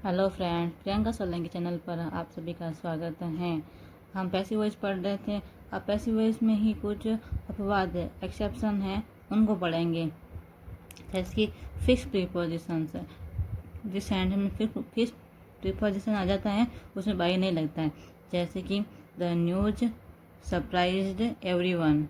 Hello friend, Priyanka Solanki channel पर आप सभी का स्वागत है। हम पैसिव वॉइस पढ़ रहे थे। अब पैसिव वॉइस में ही कुछ अपवाद एक्सेप्शन है, उनको पढ़ेंगे। जैसे कि फिक्स प्रीपोजिशंस, जिस सेंटेंस में फिक्स प्रीपोजिशन आ जाता है उसमें बाई नहीं लगता है। जैसे कि द न्यूज सरप्राइज्ड एवरीवन,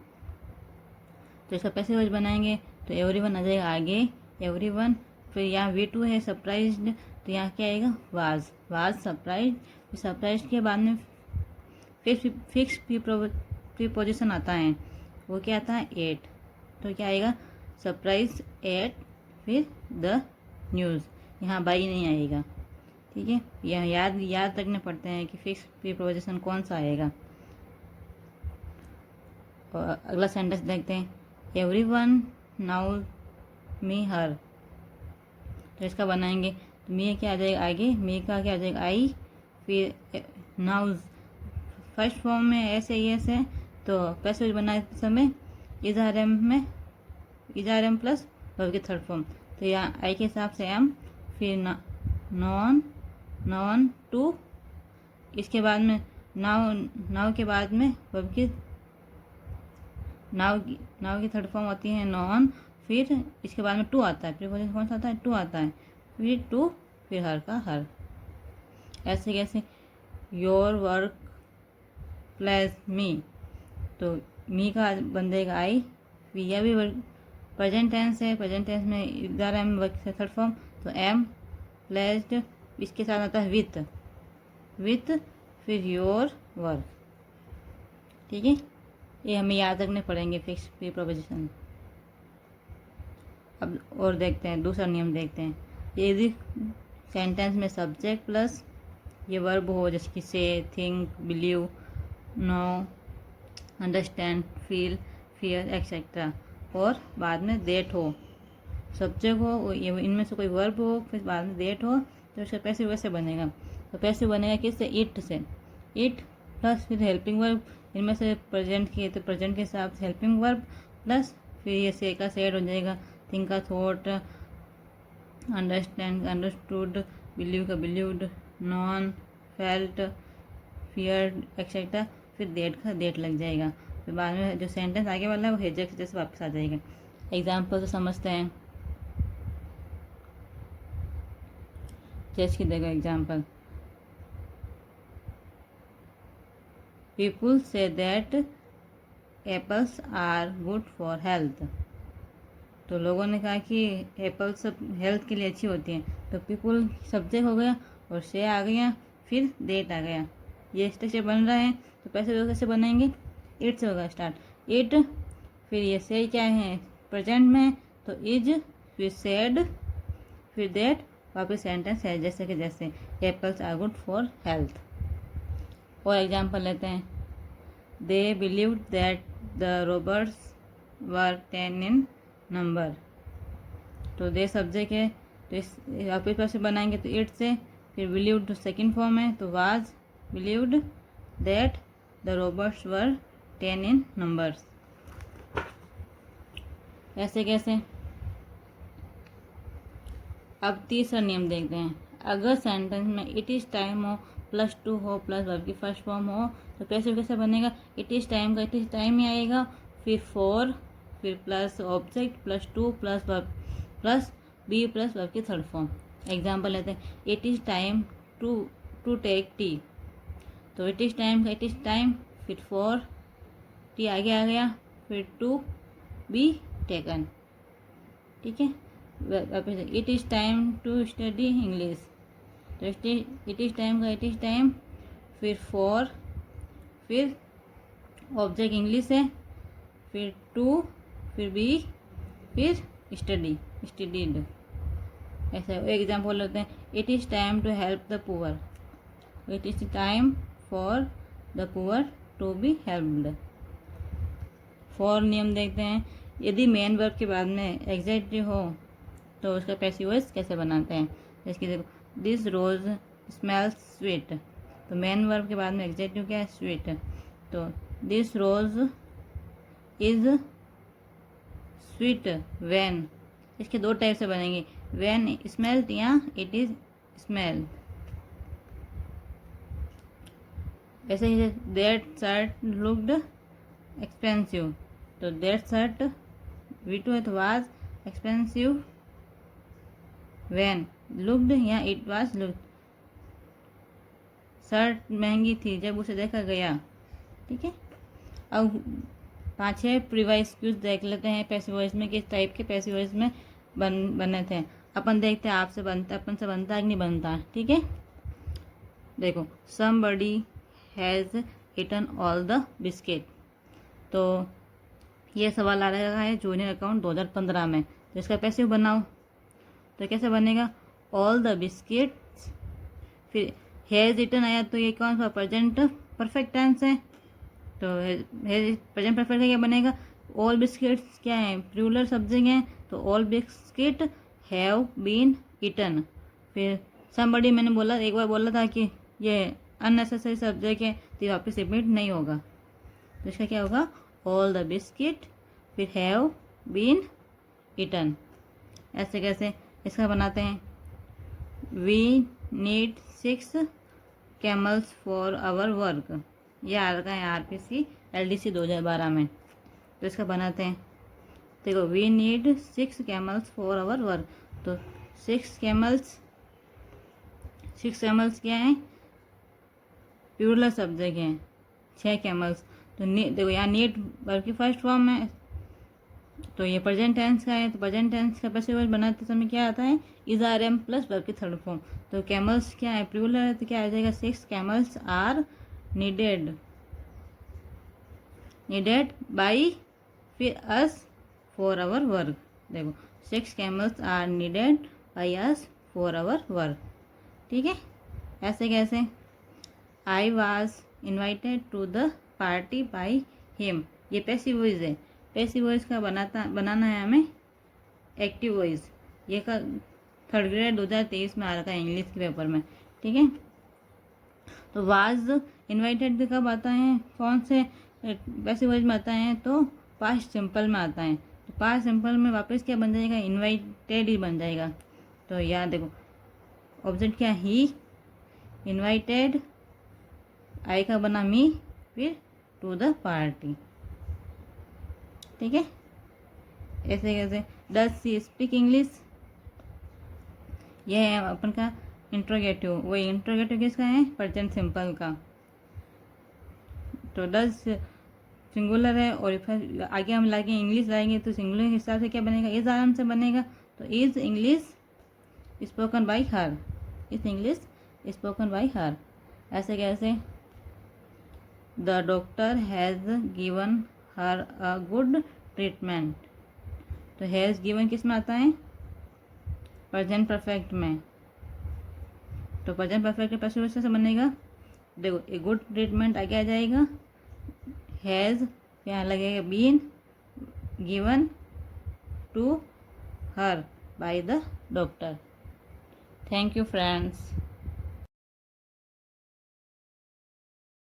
तो इसका पैसिव वॉइस बनाएंगे तो एवरीवन आ जाएगा आगे, एवरीवन। फिर यहाँ V2 है सरप्राइज्ड, तो यहाँ क्या आएगा वाज सरप्राइज। सरप्राइज के बाद में फिक्स प्रीपोजिशन आता है, वो क्या आता है एट, तो क्या आएगा सरप्राइज एट, फिर द न्यूज़। यहाँ बाई नहीं आएगा, ठीक है। यहाँ याद रखने पड़ते हैं कि फिक्स प्रीपोजिशन कौन सा आएगा। और अगला सेंटेंस देखते हैं, एवरीवन नाउ मी हर, तो इसका बनाएंगे तो मी क्या आ जाएगा आगे, मी का क्या आ जाएगा आई, फिर नाउ फर्स्ट फॉर्म में ऐसे ही ऐसे, तो पैसिव बनाते समय is are am plus verb की थर्ड फॉर्म, तो यहाँ आई के हिसाब से एम, फिर नॉन टू, इसके बाद में नाउ के बाद में वर्ब की नाउ की थर्ड फॉर्म होती है नॉन, फिर इसके बाद में टू आता है, प्रीपोजिशन कौन सा आता है टू आता है, फिर टू, फिर हर का हर। ऐसे कैसे योर वर्क प्लस मी, तो मी का बन का आई, फिर यह भी प्रेजेंट टेंस है, प्रेजेंट टेंस में इधर एम वर्क से थर्ड फॉर्म, तो एम प्लस्ड, इसके साथ आता है विथ, फिर योर वर्क, ठीक है। ये हमें याद रखने पड़ेंगे फिक्स प्रीपोजिशन। अब और देखते हैं, दूसरा नियम देखते हैं। यदि सेंटेंस में सब्जेक्ट प्लस ये वर्ब हो, जैसे कि say, think, believe, know, understand, feel, fear etcetera, और बाद में देट हो, सब्जेक्ट हो, ये इनमें से कोई वर्ब हो, फिर बाद में देट हो, तो इसका पैसिव वैसे बनेगा। तो पैसिव बनेगा किससे, इट से, इट प्लस फिर हेल्पिंग वर्ब, इनमें से प्रेजेंट की तो प्रेजेंट के हिसाब से हेल्पिंग वर्ब, प्लस फिर ये से का सेड हो जाएगा, थिंक का थॉट, अंडरस्टैंड अंडरस्टूड, बिलीव का believed, non felt, fear etcetera, फिर डेट का डेट लग जाएगा। फिर बाद में जो सेंटेंस आगे वाला है वो हेजर से जैसे वापस आ जाएगा। एग्जाम्पल तो समझते हैं, जैसे कि देखो example, people say that apples are good for health, तो लोगों ने कहा कि एप्पल सब हेल्थ के लिए अच्छी होती हैं, तो पीपुल सब्जेक्ट हो गया और से आ गया, फिर डेट आ गया, ये स्ट्रक्चर बन रहा है। तो पैसे कैसे बनाएंगे, इट से होगा स्टार्ट, इट, फिर ये से क्या है प्रेजेंट में, तो इज, फिर सेड, फिर देट, वापस सेंटेंस है जैसे कि जैसे apples are good for health. और एग्जाम्पल लेते हैं, they believe that the robbers were 10 in number, तो दे सब्जेक्ट है, तो इस वापस पैसे बनाएंगे तो इट से, फिर बिलीव्ड सेकंड फॉर्म है, तो was believed that the robbers were 10 in numbers. ऐसे कैसे। अब तीसरा नियम देखते हैं, अगर सेंटेंस में इट इज़ टाइम हो प्लस टू हो प्लस वर्ब की फर्स्ट फॉर्म हो, तो पैसिव कैसे बनेगा, इट इज़ टाइम का इट इज़ टाइम ही आएगा, फिर फॉर, फिर plus object plus to plus verb plus be plus verb की थर्ड फॉर्म। एग्जाम्पल लेते हैं, it is time to take tea, तो इट इज़ टाइम का इट इज़ टाइम, फिर फॉर, टी आगे आ गया, फिर टू बी टेकन, ठीक है। It is time to study English, तो इट इज़ टाइम का इट इज़ टाइम, फिर फॉर, फिर ऑब्जेक्ट इंग्लिश है, फिर टू, फिर बी, फिर स्टडीड। ऐसा एग्जाम्पल लेते हैं, it is time to help the poor, it is time for the poor to be helped. For नियम देखते हैं, यदि मेन वर्ब के बाद में एग्जेक्टिव हो तो उसका पैसिव वॉइस कैसे बनाते हैं। जैसे कि देखो, दिस रोज स्मेल्स स्वीट, तो मेन वर्ब के बाद में एग्जेक्टिव क्या है स्वीट, तो this rose is sweet when, इसके दो टाइप से बनेंगे, व्हेन स्मेल्ड या इट इज स्मेल्ड। ऐसे ही दैट शर्ट लुक्ड एक्सपेंसिव, तो दैट शर्ट V2 है तो वाज एक्सपेंसिव व्हेन, लुक्ड या इट वाज लुक्ड, शर्ट महंगी थी जब उसे देखा गया। ठीक है, अब 5-6 प्रीवाइस क्यूज देख लेते हैं पैसिव वॉइस में, किस टाइप के पैसिव वॉइस में बने थे। अपन देखते हैं आपसे बनता, अपन से बनता है कि नहीं बनता। ठीक है, देखो somebody has eaten all the biscuit, तो ये सवाल आ रहा है जूनियर अकाउंट 2015 में, तो इसका पैसिव बनाओ। तो कैसे बनेगा, ऑल द बिस्किट्स, फिर हैज़ ईटन आया तो ये कौन सा प्रेजेंट परफेक्ट टेंस है, तो प्रेजेंट परफेक्ट क्या बनेगा, ऑल बिस्किट्स क्या है, प्लूरल सब्जेक्ट हैं, तो all biscuit have been eaten. फिर समबडी मैंने बोला, एक बार बोला था कि ये अननेसेसरी सब्जेक्ट है तो ये वापस रिपीट नहीं होगा, तो इसका क्या होगा, ऑल द बिस्किट फिर हैव बीन ईटन। ऐसे कैसे इसका बनाते हैं, we need 6 camels for our work, ये आ रखा है RPC LDC 2012 में, तो इसका बनाते हैं। देखो we need 6 camels for our work, तो 6 कैमल्स क्या है, प्लूरल सब्जेक्ट हैं, 6 कैमल्स, तो देखो यहाँ नीड वर्ब की फर्स्ट फॉर्म है, तो ये प्रेजेंट टेंस का है, तो प्रेजेंट टेंस का पैसिव वॉइस बनाते समय क्या आता है, is are am plus verb की थर्ड फॉर्म, तो कैमल्स क्या है, प्लूरल है, तो क्या आ जाएगा, 6 कैमल्स आर नीडेड बाई फिर अस फॉर आवर वर्क। देखो 6 camels are needed by us for our work. ठीक है, ऐसे कैसे, I was invited to the party by him, ये पैसिव वॉइस है। पैसिव वॉइस का बनाना है हमें एक्टिव वॉइस, ये का 3rd ग्रेड 2023 में आ रखा है इंग्लिश के पेपर में। ठीक है, तो वाज इन्वाइटेड कब आता है, कौन से पैसिव वॉइस में आता है, तो पास्ट सिंपल में आता है, तो पास्ट सिंपल में वापस क्या बन जाएगा, इन्वाइटेड ही बन जाएगा। तो याद देखो ऑब्जेक्ट क्या, ही इन्वाइटेड, आई का बना मी, फिर टू द पार्टी। ठीक है, ऐसे कैसे, डज सी स्पीक इंग्लिश, यह है अपन का इंट्रोगेटिव, वही इंट्रोगेटिव किसका है, प्रेजेंट सिंपल का, तो डज सिंगुलर है, और आगे हम लाएंगे इंग्लिश लाएंगे तो सिंगुलर के हिसाब से क्या बनेगा, इज आराम से बनेगा, तो is English spoken by her, is English spoken by her. ऐसे कैसे, the doctor has given her a good treatment, तो हैज़ गिवन किस में आता है, प्रेजेंट परफेक्ट में, तो प्रेजेंट परफेक्ट पैसिव वॉइस से बनेगा, देखो ए गुड ट्रीटमेंट आगे आ जाएगा, हैज़ यहाँ लगेगा been given to her by the doctor. Thank you friends.